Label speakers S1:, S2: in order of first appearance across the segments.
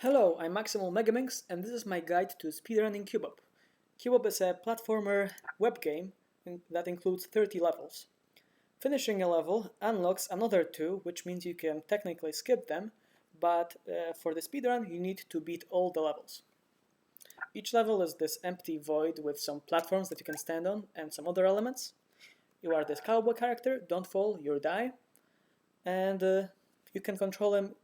S1: Hello, I'm MaximalMegaminx and this is my guide to speedrunning Cubob. Cubob is a platformer web game that includes 30 levels. Finishing a level unlocks another 2, which means you can technically skip them, but for the speedrun you need to beat all the levels. Each level is this empty void with some platforms that you can stand on and some other elements. You are this cowboy character, don't fall, you'll die, and you can control him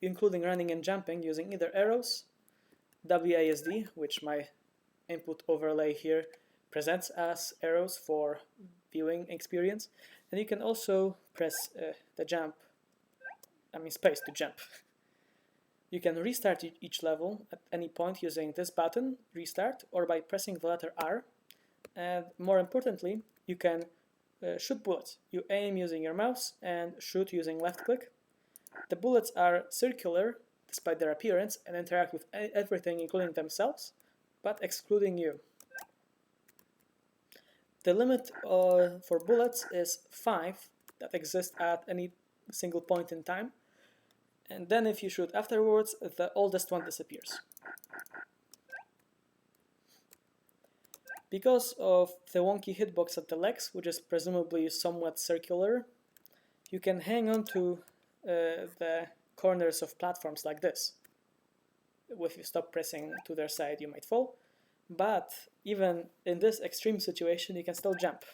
S1: including running and jumping using either arrows, WASD, which my input overlay here presents as arrows for viewing experience, and you can also press space to jump. You can restart each level at any point using this button, restart, or by pressing the letter R, and more importantly, you can shoot bullets. You aim using your mouse and shoot using left click. The bullets are circular despite their appearance and interact with everything including themselves, but excluding you. The limit for bullets is 5 that exist at any single point in time, and then if you shoot afterwards, the oldest one disappears. Because of the wonky hitbox at the legs, which is presumably somewhat circular, you can hang on to the corners of platforms like this. If you stop pressing to their side, you might fall. But even in this extreme situation, you can still jump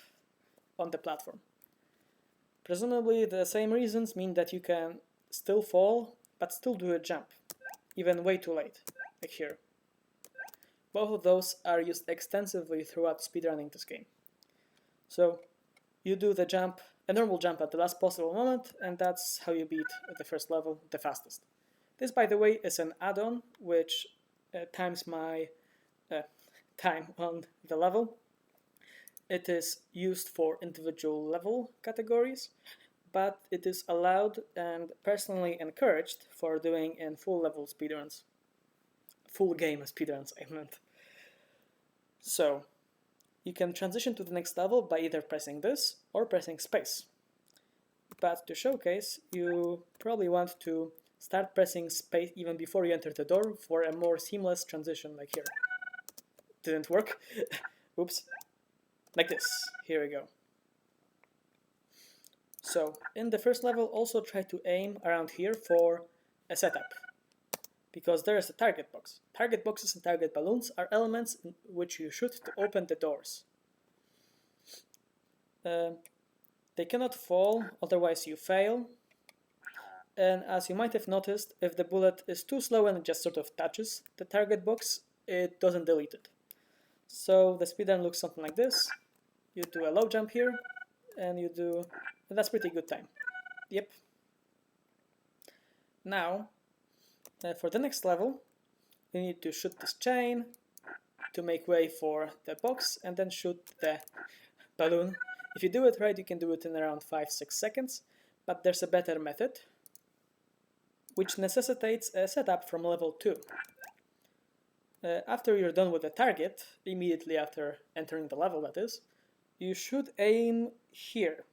S1: on the platform. Presumably, the same reasons mean that you can still fall, but still do a jump, even way too late, like here. Both of those are used extensively throughout speedrunning this game. So you do the jump, a normal jump at the last possible moment, and that's how you beat the first level the fastest. This, by the way, is an add-on which times my time on the level. It is used for individual level categories, but it is allowed and personally encouraged for doing in full level speedruns. Full game speedruns, I meant. So, you can transition to the next level by either pressing this or pressing space. But to showcase, you probably want to start pressing space even before you enter the door for a more seamless transition, like here. Didn't work. Oops. Like this. Here we go. So, in the first level, also try to aim around here for a setup, because there is a target box. Target boxes and target balloons are elements in which you shoot to open the doors. They cannot fall, otherwise you fail. And as you might have noticed, if the bullet is too slow and it just sort of touches the target box, it doesn't delete it. So the speedrun looks something like this. You do a low jump here, and that's pretty good time. Yep. Now, for the next level, you need to shoot this chain to make way for the box, and then shoot the balloon. If you do it right, you can do it in around 5-6 seconds, but there's a better method, which necessitates a setup from level 2. After you're done with the target, immediately after entering the level that is, you should aim here.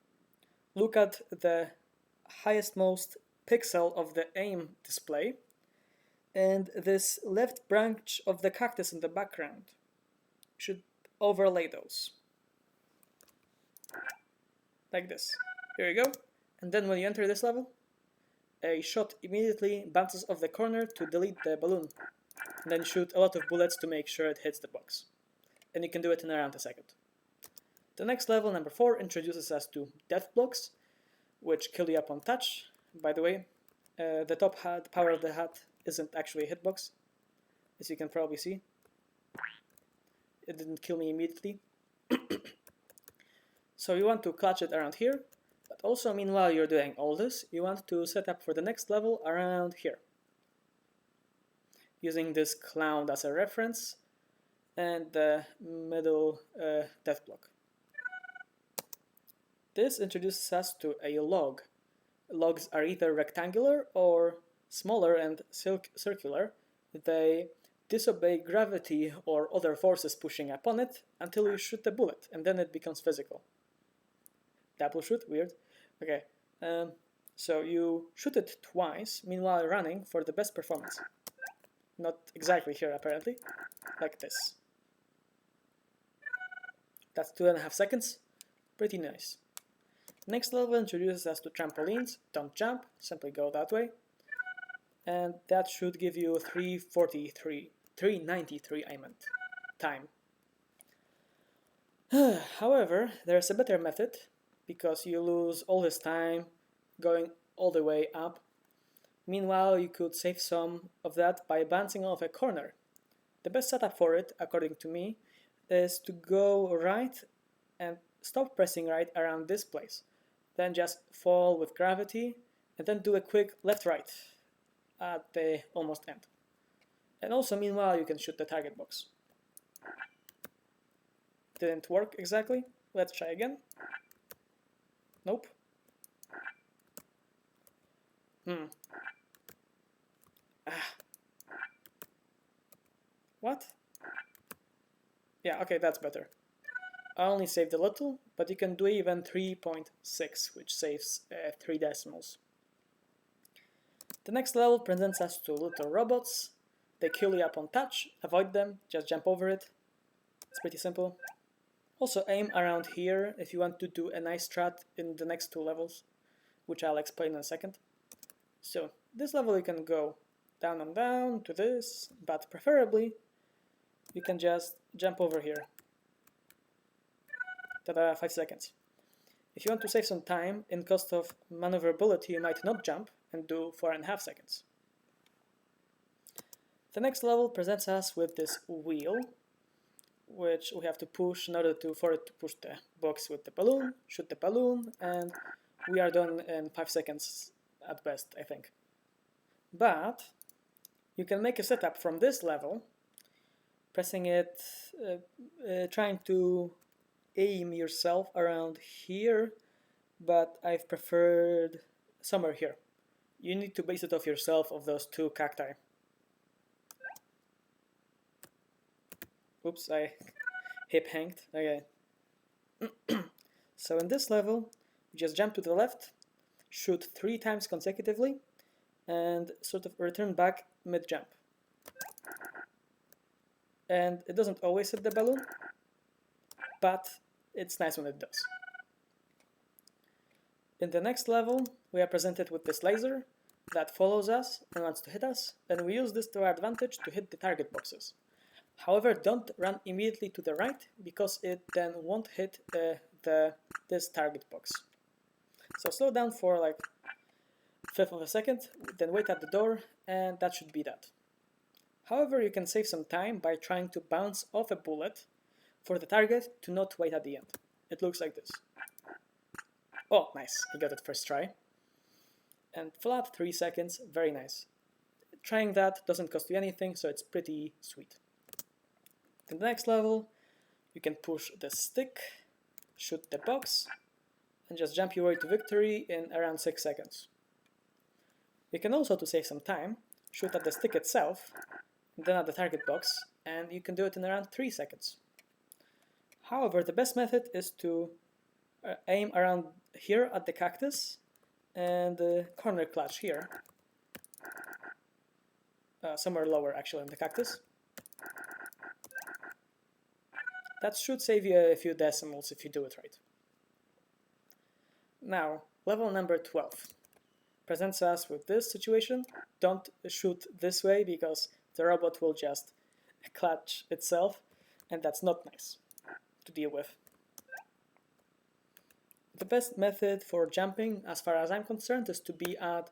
S1: Look at the highestmost pixel of the aim display, and this left branch of the cactus in the background. You should overlay those. Like this. Here you go. And then when you enter this level, a shot immediately bounces off the corner to delete the balloon. And then shoot a lot of bullets to make sure it hits the box. And you can do it in around a second. The next level, number 4, introduces us to death blocks, which kill you upon touch. By the way, the top hat, power of the hat, isn't actually a hitbox, as you can probably see. It didn't kill me immediately. So you want to clutch it around here, but also meanwhile you're doing all this, you want to set up for the next level around here, using this cloud as a reference and the middle death block. This introduces us to a log. Logs are either rectangular or smaller and circular. They disobey gravity or other forces pushing upon it until you shoot the bullet, and then it becomes physical. Double shoot, weird. Okay, so you shoot it twice, meanwhile running for the best performance. not exactly here apparently, like this. That's 2.5 seconds, pretty nice. Next level introduces us to trampolines. Don't jump, simply go that way. And that should give you 393 I meant, time. However, there's a better method, because you lose all this time going all the way up. Meanwhile, you could save some of that by bouncing off a corner. The best setup for it, according to me, is to go right and stop pressing right around this place. Then just fall with gravity, and then do a quick left-right at the almost end. And also, meanwhile, you can shoot the target box. Didn't work exactly. Let's try again. Nope. What? Yeah, okay, that's better. I only saved a little, but you can do even 3.6, which saves 3 decimals. The next level presents us to little robots. They kill you upon touch. Avoid them, just jump over it. It's pretty simple. Also aim around here if you want to do a nice strat in the next 2 levels, which I'll explain in a second. So, this level you can go down and down to this, but preferably you can just jump over here. Ta-da, 5 seconds. If you want to save some time, in cost of maneuverability, you might not jump and do 4.5 seconds. The next level presents us with this wheel, which we have to push in order for it to push the box with the balloon, shoot the balloon, and we are done in 5 seconds at best, I think. But you can make a setup from this level, pressing it, trying to aim yourself around here, but I've preferred somewhere here. You need to base it off yourself of those 2 cacti. Oops, I hip hanged. Okay. So in this level, you just jump to the left, shoot 3 times consecutively, and sort of return back mid-jump. And it doesn't always hit the balloon, but it's nice when it does. In the next level, we are presented with this laser that follows us and wants to hit us, and we use this to our advantage to hit the target boxes. However, don't run immediately to the right, because it then won't hit this target box. So slow down for like 1/5 of a second, then wait at the door, and that should be that. However, you can save some time by trying to bounce off a bullet for the target to not wait at the end. It looks like this. Oh, nice, I got it first try. And flat 3 seconds, very nice. Trying that doesn't cost you anything, so it's pretty sweet. In the next level, you can push the stick, shoot the box, and just jump your way to victory in around 6 seconds. You can also, to save some time, shoot at the stick itself, and then at the target box, and you can do it in around 3 seconds. However, the best method is to aim around here at the cactus and the corner clutch here. Somewhere lower actually in the cactus. That should save you a few decimals if you do it right. Now, level number 12 presents us with this situation. Don't shoot this way because the robot will just clutch itself, and that's not nice to deal with. The best method for jumping, as far as I'm concerned, is to be at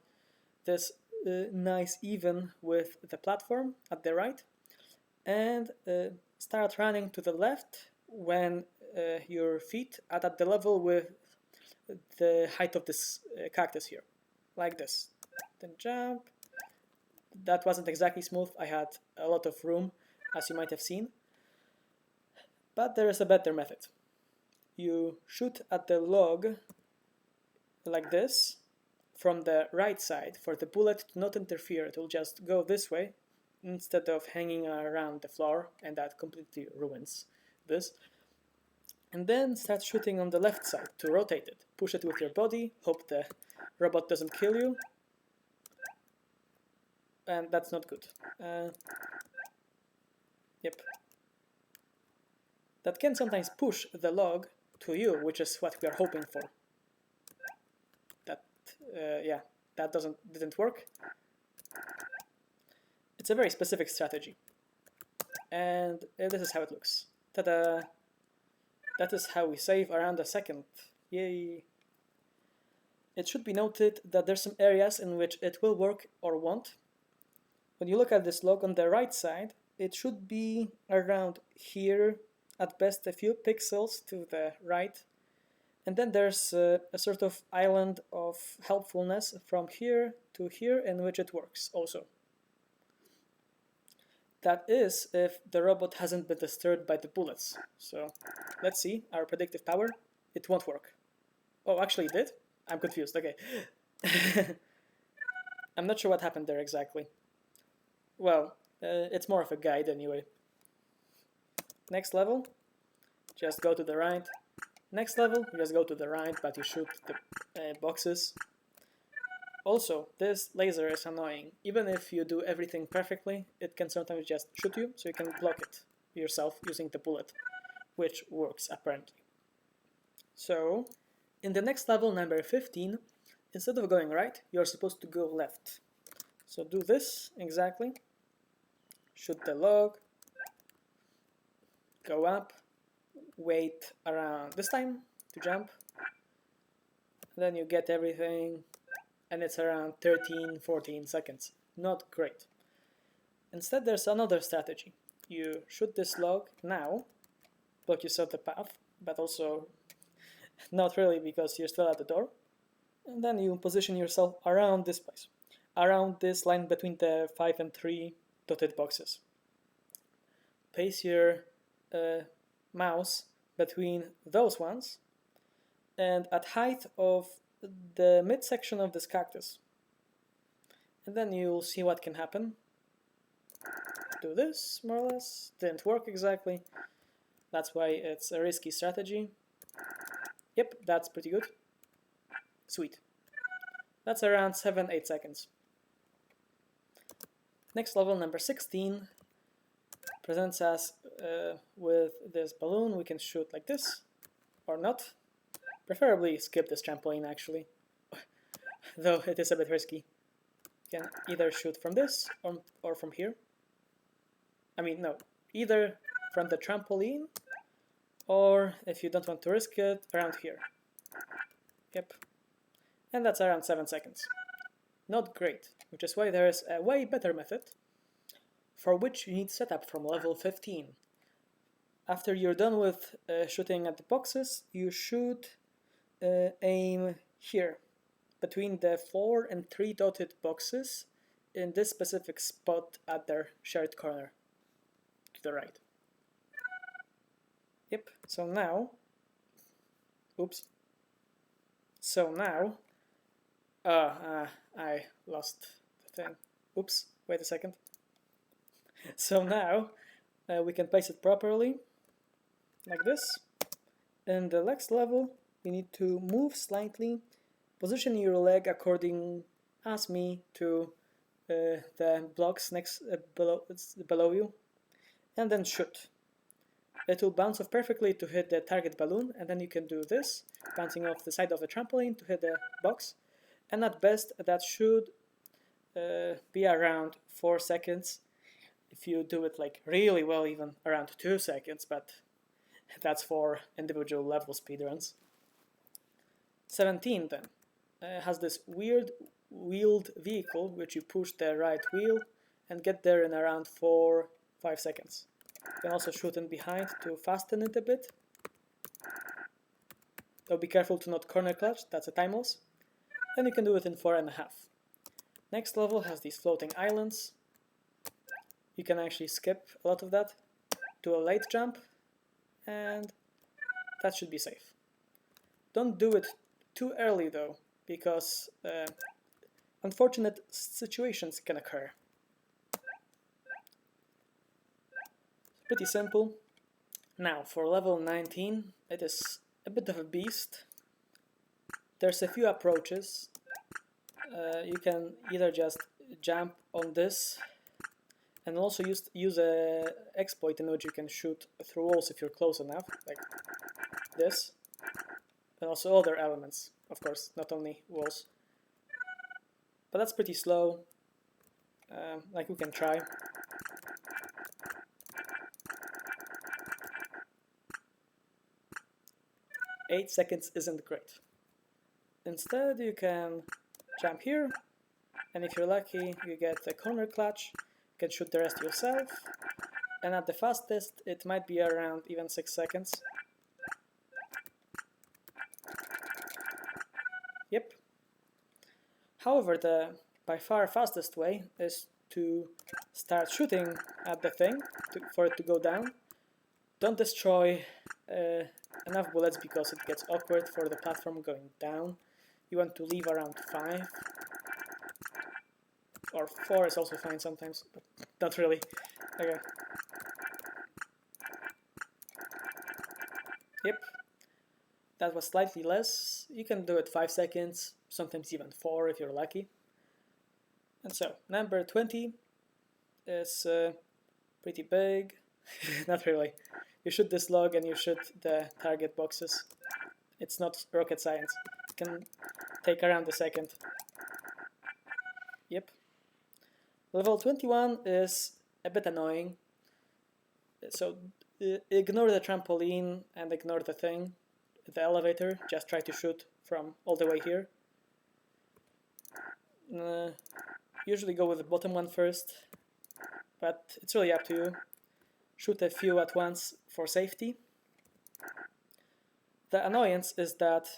S1: this nice even with the platform at the right, and start running to the left when your feet are at the level with the height of this cactus here, like this. Then jump. That wasn't exactly smooth, I had a lot of room, as you might have seen. But there is a better method. You shoot at the log like this from the right side for the bullet to not interfere. It will just go this way instead of hanging around the floor, and that completely ruins this. And then start shooting on the left side to rotate it. Push it with your body, hope the robot doesn't kill you. and that's not good. Yep. That can sometimes push the log to you, which is what we are hoping for. That, yeah, that didn't work. It's a very specific strategy. And this is how it looks. Ta-da! That is how we save around a second. Yay! It should be noted that there's some areas in which it will work or won't. When you look at this log on the right side, it should be around here, at best a few pixels to the right. And then there's a sort of island of helpfulness from here to here in which it works also. That is if the robot hasn't been disturbed by the bullets. So let's see our predictive power. It won't work. Oh, actually it did? I'm confused, okay. I'm not sure what happened there exactly. Well, it's more of a guide anyway. Next level, just go to the right. Next level, you just go to the right, but you shoot the boxes. Also, this laser is annoying. Even if you do everything perfectly, it can sometimes just shoot you, so you can block it yourself using the bullet, which works apparently. So, in the next level, number 15, instead of going right, you're supposed to go left. So do this exactly. Shoot the log, go up, wait around this time to jump, then you get everything, and it's around 13-14 seconds. Not great. Instead, there's another strategy. You shoot this log now, block yourself the path, but also not really because you're still at the door. And then you position yourself around this place, around this line between the 5 and 3 dotted boxes. Place your mouse between those ones and at height of the midsection of this cactus. And then you'll see what can happen. Do this, more or less. Didn't work exactly. That's why it's a risky strategy. Yep, that's pretty good. Sweet. That's around 7-8 seconds. Next level, number 16, presents us with this balloon. We can shoot like this, or not. Preferably skip this trampoline, actually, though it is a bit risky. You can either shoot from this or from here. I mean, no, either from the trampoline, or if you don't want to risk it, around here. Yep. And that's around 7 seconds. Not great, which is why there is a way better method, for which you need setup from level 15. After you're done with shooting at the boxes, you should aim here, between the 4 and 3 dotted boxes, in this specific spot at their shared corner, to the right. Yep, so now, oops, so now, I lost the thing, oops, wait a second. So now, we can place it properly, like this. In the next level, you need to move slightly, position your leg according as me to the blocks next below you, and then shoot. It will bounce off perfectly to hit the target balloon, and then you can do this, bouncing off the side of the trampoline to hit the box, and at best that should be around 4 seconds. If you do it like really well, even around 2 seconds, but that's for individual level speedruns. 17 then has this weird wheeled vehicle which you push the right wheel and get there in around 4-5 seconds. You can also shoot in behind to fasten it a bit. Though be careful to not corner clutch, that's a time loss. And you can do it in 4.5. Next level has these floating islands. You can actually skip a lot of that, do a late jump, and that should be safe. Don't do it too early though, because unfortunate situations can occur. Pretty simple. Now for level 19, it is a bit of a beast. There's a few approaches. You can either just jump on this, and also use a exploit in which you can shoot through walls if you're close enough, like this, and also other elements, of course, not only walls. But that's pretty slow. Like we can try. Eight seconds isn't great. Instead, you can jump here, and if you're lucky, you get a corner clutch. You can shoot the rest yourself, and at the fastest, it might be around even 6 seconds. Yep. However, the by far fastest way is to start shooting at the thing for it to go down. Don't destroy enough bullets because it gets awkward for the platform going down. You want to leave around 5. Or 4 is also fine sometimes, but not really. Okay. Yep. That was slightly less. You can do it 5 seconds, sometimes even 4 if you're lucky. And so, number 20 is pretty big. Not really. You shoot this log and you shoot the target boxes. It's not rocket science. It can take around a second. Yep. Level 21 is a bit annoying. So ignore the trampoline and ignore the thing, the elevator. Just try to shoot from all the way here. Usually go with the bottom one first, but it's really up to you. Shoot a few at once for safety. The annoyance is that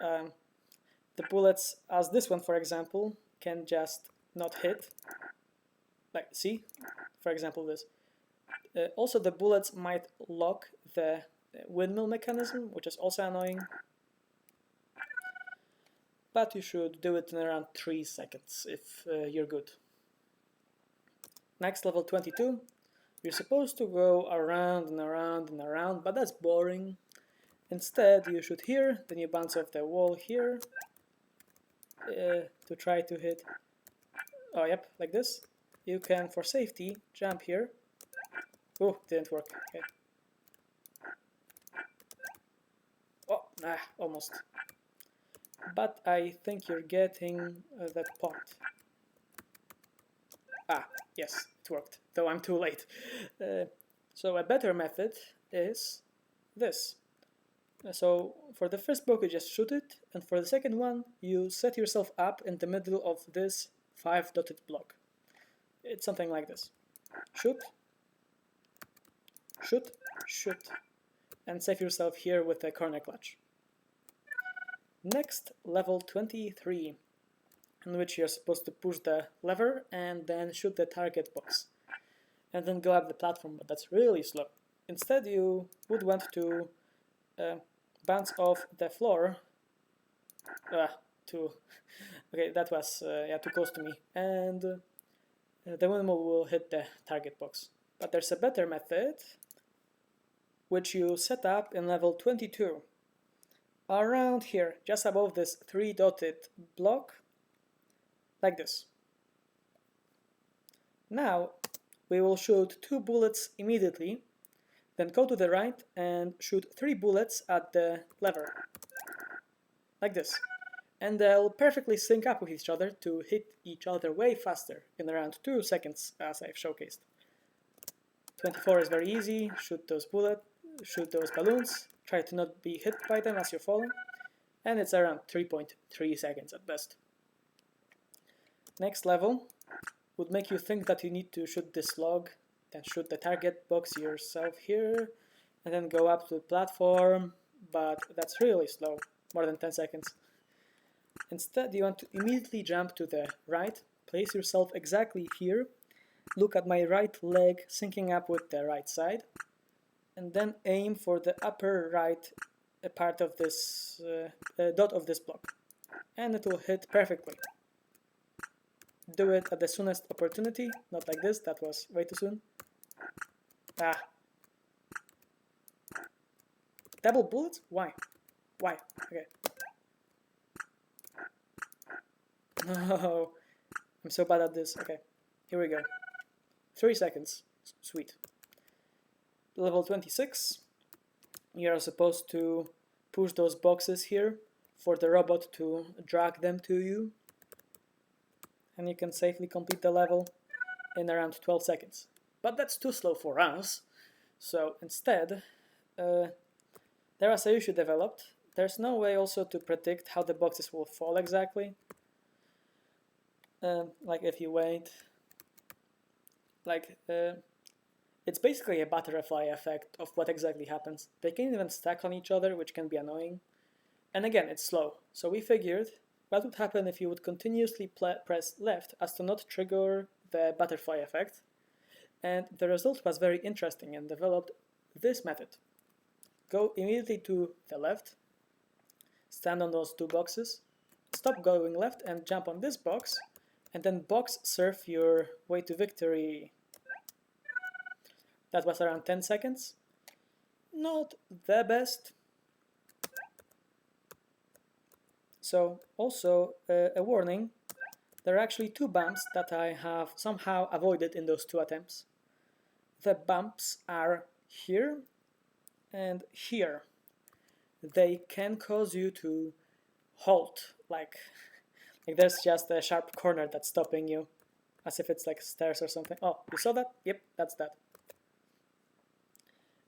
S1: the bullets, as this one for example, can just not hit. Like, see? For example, this. Also, the bullets might lock the windmill mechanism, which is also annoying. But you should do it in around 3 seconds if you're good. Next, level 22. You're supposed to go around and around and around, but that's boring. Instead, you shoot here, then you bounce off the wall here to try to hit. Oh, yep, like this. You can, for safety, jump here. Oh, didn't work. Okay. Oh, almost. But I think you're getting that point. Ah, yes, it worked, though I'm too late. So a better method is this. So for the first block you just shoot it, and for the second one you set yourself up in the middle of this 5-dotted block. It's something like this. Shoot, shoot, shoot, and save yourself here with a corner clutch. Next, level 23, in which you're supposed to push the lever and then shoot the target box, and then go up the platform, but that's really slow. Instead, you would want to bounce off the floor. Okay, that was too close to me, and the windmill will hit the target box. But there's a better method, which you set up in level 22. Around here, just above this 3-dotted block, like this. Now, we will shoot 2 bullets immediately, then go to the right and shoot 3 bullets at the lever, like this. And they'll perfectly sync up with each other to hit each other way faster, in around 2 seconds, as I've showcased. 24 is very easy. Shoot those bullets, shoot those balloons, try to not be hit by them as you're falling, and it's around 3.3 seconds at best. Next level would make you think that you need to shoot this log, then shoot the target box yourself here, and then go up to the platform, but that's really slow, more than 10 seconds. Instead, you want to immediately jump to the right, place yourself exactly here, look at my right leg syncing up with the right side, and then aim for the upper right part of this dot of this block, and it will hit perfectly. Do it at the soonest opportunity, not like this, that was way too soon. Double bullets? Why? Why? Okay. No. I'm so bad at this. Okay, here we go. 3 seconds. Sweet. Level 26. You are supposed to push those boxes here for the robot to drag them to you. And you can safely complete the level in around 12 seconds. But that's too slow for us. So instead, there was a issue developed. There's no way also to predict how the boxes will fall exactly. Like if you wait, it's basically a butterfly effect of what exactly happens. They can even stack on each other, which can be annoying. And again, it's slow. So we figured what would happen if you would continuously press left as to not trigger the butterfly effect. And the result was very interesting and developed this method. Go immediately to the left, stand on those two boxes, stop going left and jump on this box, and then box surf your way to victory. That was around 10 seconds. Not the best. So also a warning, there are actually 2 bumps that I have somehow avoided in those 2 attempts. The bumps are here and here. They can cause you to halt, like there's just a sharp corner that's stopping you, as if it's like stairs or something. Oh, you saw that? Yep, that's that.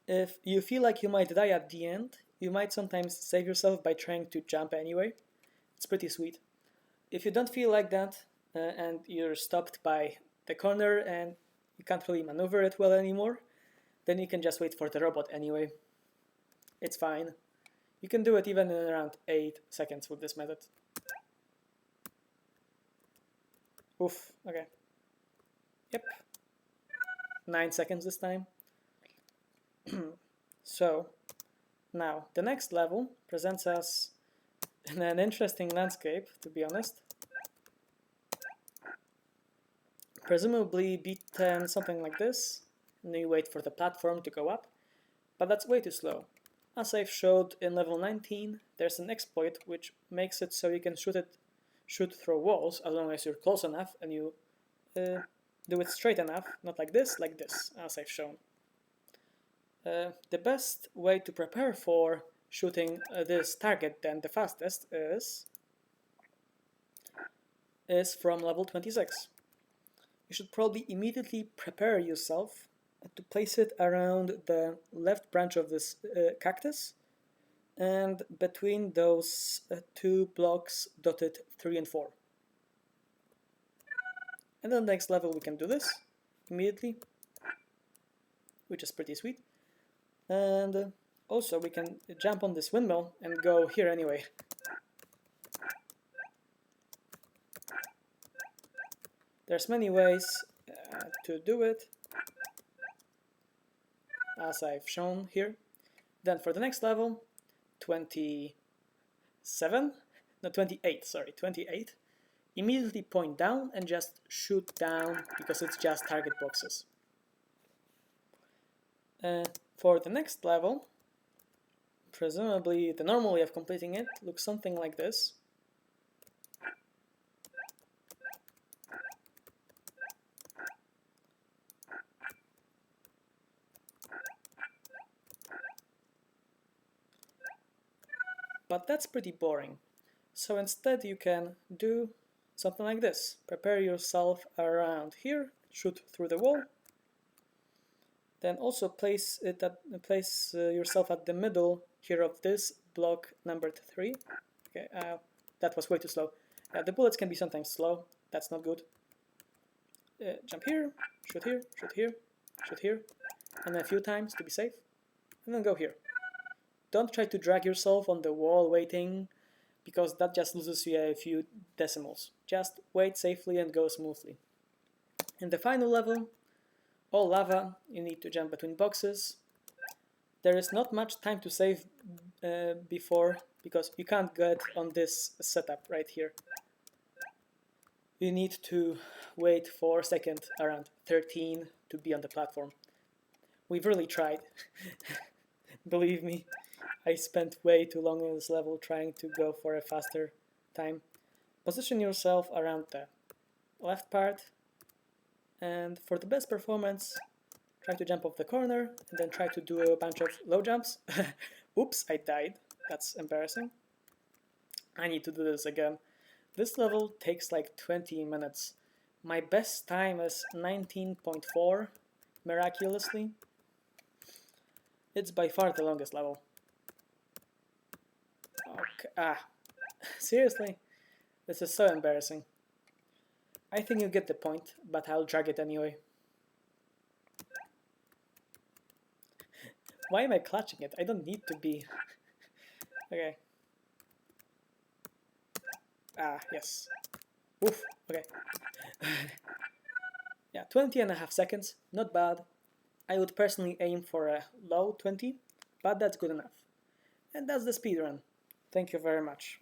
S1: If you feel like you might die at the end, you might sometimes save yourself by trying to jump anyway. It's pretty sweet. If you don't feel like that, and you're stopped by the corner and you can't really maneuver it well anymore, then you can just wait for the robot anyway. It's fine. You can do it even in around 8 seconds with this method. Oof, okay. Yep. 9 seconds this time. So, now, the next level presents us an interesting landscape, to be honest. Presumably beat 10, something like this, and you wait for the platform to go up, but that's way too slow. As I've showed in level 19, there's an exploit which makes it so you can shoot through walls as long as you're close enough and you do it straight enough, not like this, as I've shown. The best way to prepare for shooting this target then the fastest is from level 26. You should probably immediately prepare yourself to place it around the left branch of this cactus and between those 2 blocks dotted 3 and 4. And then the next level we can do this immediately, which is pretty sweet. And also we can jump on this windmill and go here anyway. There's many ways to do it, as I've shown here. Then for the next level, 28, immediately point down and just shoot down because it's just target boxes. For the next level, presumably the normal way of completing it looks something like this. But that's pretty boring. So instead you can do something like this. Prepare yourself around here, shoot through the wall. Then also place yourself at the middle here of this block numbered 3. Okay, that was way too slow. The bullets can be sometimes slow. That's not good. Jump here, shoot here, shoot here, shoot here, and a few times to be safe, and then go here. Don't try to drag yourself on the wall waiting, because that just loses you a few decimals. Just wait safely and go smoothly. In the final level, all lava, you need to jump between boxes. There is not much time to save before, because you can't get on this setup right here. You need to wait for second around 13 to be on the platform. We've really tried. Believe me, I spent way too long on this level trying to go for a faster time. Position yourself around the left part, and for the best performance, try to jump off the corner, and then try to do a bunch of low jumps. Oops, I died. That's embarrassing. I need to do this again. This level takes like 20 minutes. My best time is 19.4, miraculously. It's by far the longest level. Okay. Seriously? This is so embarrassing. I think you get the point, but I'll drag it anyway. Why am I clutching it? I don't need to be. Okay. Yes. Oof, okay. Yeah, 20.5 seconds, not bad. I would personally aim for a low 20, but that's good enough. And that's the speedrun. Thank you very much.